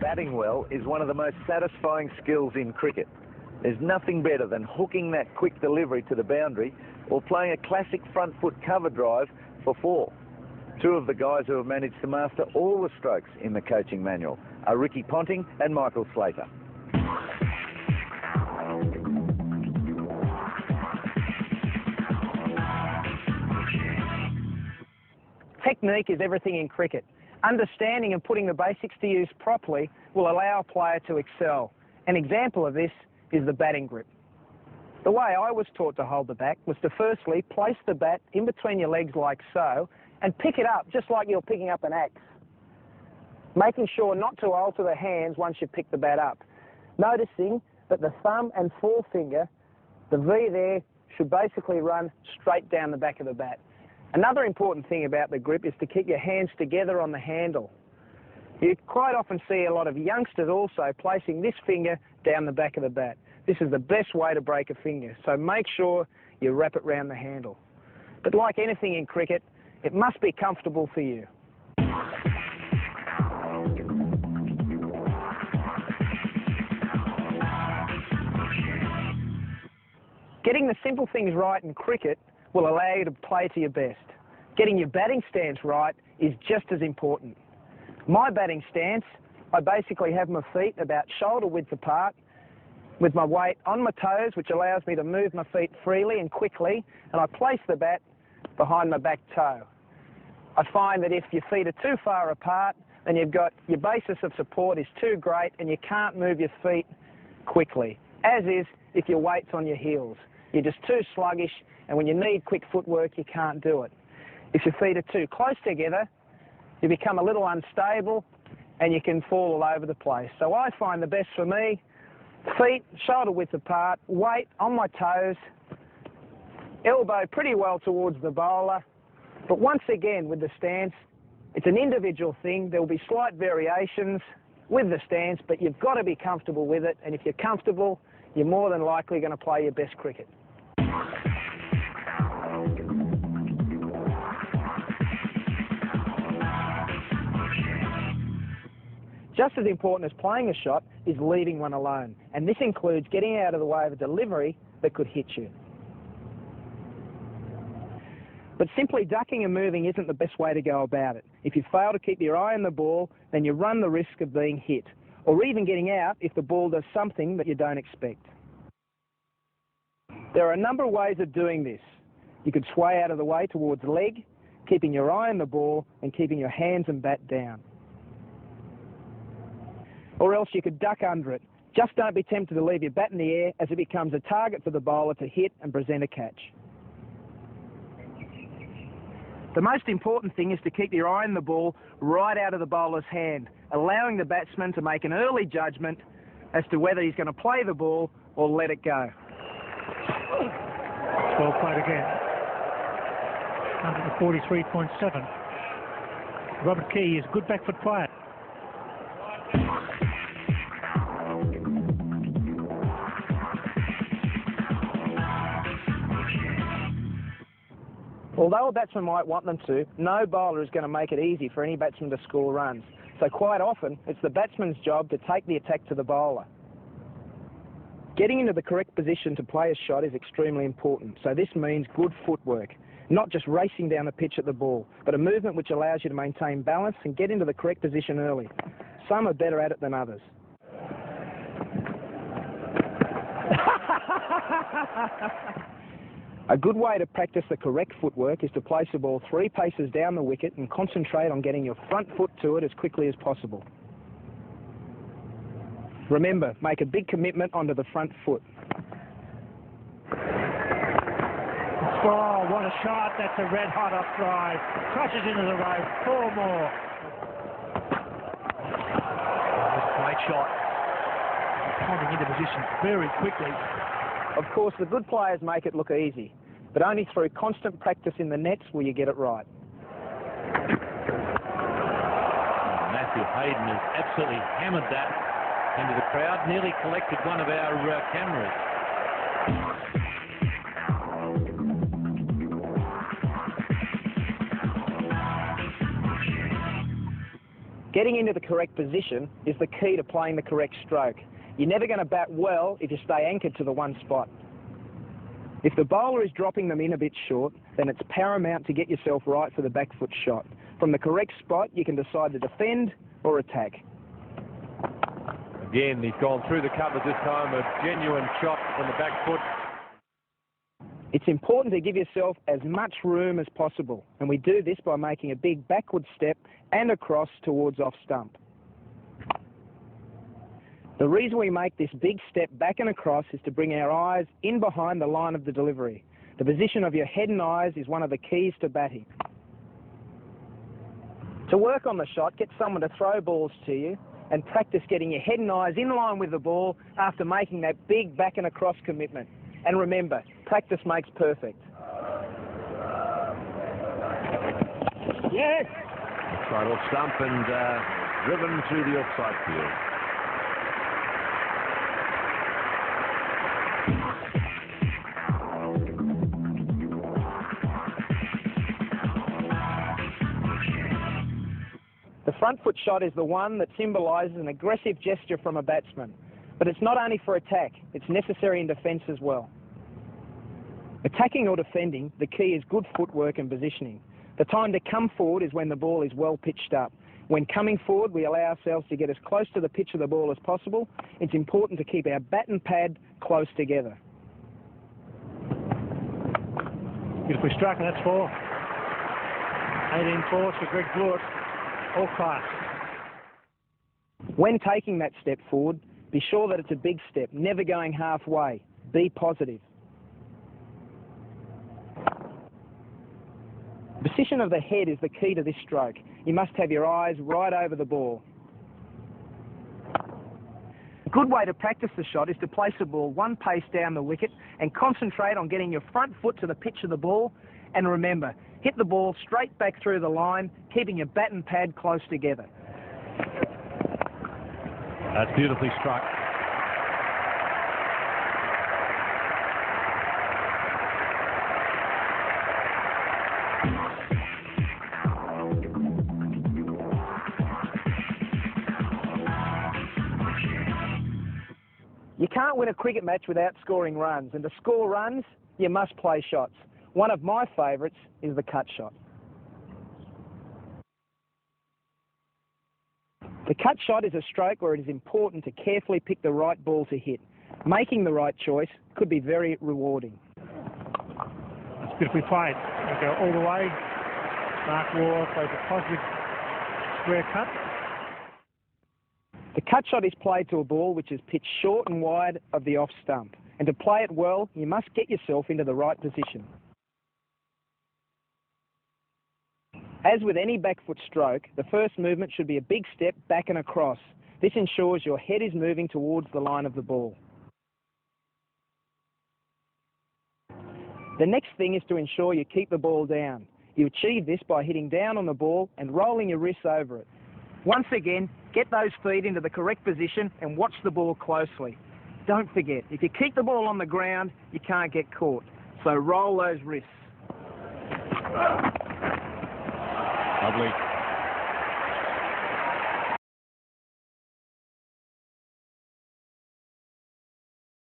batting well is one of the most satisfying skills in cricket. There's nothing better than hooking that quick delivery to the boundary or playing a classic front foot cover drive for 4. Two of the guys who have managed to master all the strokes in the coaching manual are Ricky Ponting and Michael Slater. Technique is everything in cricket. Understanding and putting the basics to use properly will allow a player to excel. An example of this is the batting grip. The way I was taught to hold the bat was to firstly place the bat in between your legs like so and pick it up just like you're picking up an axe, making sure not to alter the hands once you pick the bat up. Noticing that the thumb and forefinger, the V there, should basically run straight down the back of the bat. Another important thing about the grip is to keep your hands together on the handle. You quite often see a lot of youngsters also placing this finger down the back of the bat. This is the best way to break a finger, so make sure you wrap it round the handle. But like anything in cricket, it must be comfortable for you. Getting the simple things right in cricket will allow you to play to your best. Getting your batting stance right is just as important. My batting stance, I basically have my feet about shoulder width apart with my weight on my toes, which allows me to move my feet freely and quickly, and I place the bat behind my back toe. I find that if your feet are too far apart, then you've got your basis of support is too great and you can't move your feet quickly, as is if your weight's on your heels. You're just too sluggish, and when you need quick footwork, you can't do it. If your feet are too close together, you become a little unstable and you can fall all over the place. So I find the best for me, feet shoulder width apart, weight on my toes, elbow pretty well towards the bowler. But once again, with the stance, it's an individual thing. There will be slight variations with the stance, but you've got to be comfortable with it. And if you're comfortable, you're more than likely going to play your best cricket. Just as important as playing a shot is leaving one alone, and this includes getting out of the way of a delivery that could hit you. But simply ducking and moving isn't the best way to go about it. If you fail to keep your eye on the ball, then you run the risk of being hit, or even getting out if the ball does something that you don't expect. There are a number of ways of doing this. You could sway out of the way towards the leg, keeping your eye on the ball and keeping your hands and bat down. Or else you could duck under it. Just don't be tempted to leave your bat in the air, as it becomes a target for the bowler to hit and present a catch. The most important thing is to keep your eye on the ball right out of the bowler's hand, allowing the batsman to make an early judgment as to whether he's going to play the ball or let it go. Well played again. Under the 43.7. Robert Key is a good back foot player. Although a batsman might want them to, no bowler is going to make it easy for any batsman to score runs. So quite often, it's the batsman's job to take the attack to the bowler. Getting into the correct position to play a shot is extremely important, so this means good footwork, not just racing down the pitch at the ball, but a movement which allows you to maintain balance and get into the correct position early. Some are better at it than others. A good way to practice the correct footwork is to place the ball 3 paces down the wicket and concentrate on getting your front foot to it as quickly as possible. Remember, make a big commitment onto the front foot. Oh, what a shot. That's a red-hot off drive. Crushes into the rope. 4 more. Great shot. Coming into position very quickly. Of course, the good players make it look easy, but only through constant practice in the nets will you get it right. Matthew Hayden has absolutely hammered that into the crowd, nearly collected one of our cameras. Getting into the correct position is the key to playing the correct stroke. You're never going to bat well if you stay anchored to the one spot. If the bowler is dropping them in a bit short, then it's paramount to get yourself right for the back foot shot. From the correct spot, you can decide to defend or attack. Again, he's gone through the cover this time, a genuine shot from the back foot. It's important to give yourself as much room as possible, and we do this by making a big backward step and across towards off stump. The reason we make this big step back and across is to bring our eyes in behind the line of the delivery. The position of your head and eyes is one of the keys to batting. To work on the shot, get someone to throw balls to you and practice getting your head and eyes in line with the ball after making that big back and across commitment. And remember, practice makes perfect. Yes! Right off stump and driven through the offside field. The front foot shot is the one that symbolises an aggressive gesture from a batsman. But it's not only for attack, it's necessary in defence as well. Attacking or defending, the key is good footwork and positioning. The time to come forward is when the ball is well pitched up. When coming forward, we allow ourselves to get as close to the pitch of the ball as possible. It's important to keep our bat and pad close together. Beautifully struck, and that's 4. 18 fours for Greg Blewett. All class. When taking that step forward, be sure that it's a big step, never going halfway. Be positive. The position of the head is the key to this stroke. You must have your eyes right over the ball. A good way to practice the shot is to place the ball one pace down the wicket and concentrate on getting your front foot to the pitch of the ball. And remember, hit the ball straight back through the line, keeping your bat and pad close together. That's beautifully struck. You can't win a cricket match without scoring runs, and to score runs, you must play shots. One of my favourites is the cut shot. The cut shot is a stroke where it is important to carefully pick the right ball to hit. Making the right choice could be very rewarding. That's beautifully played. They go all the way. Mark Waugh plays a positive square cut. The cut shot is played to a ball which is pitched short and wide of the off stump. And to play it well, you must get yourself into the right position. As with any back foot stroke, the first movement should be a big step back and across. This ensures your head is moving towards the line of the ball. The next thing is to ensure you keep the ball down. You achieve this by hitting down on the ball and rolling your wrists over it. Once again, get those feet into the correct position and watch the ball closely. Don't forget, if you keep the ball on the ground, you can't get caught. So roll those wrists. Lovely.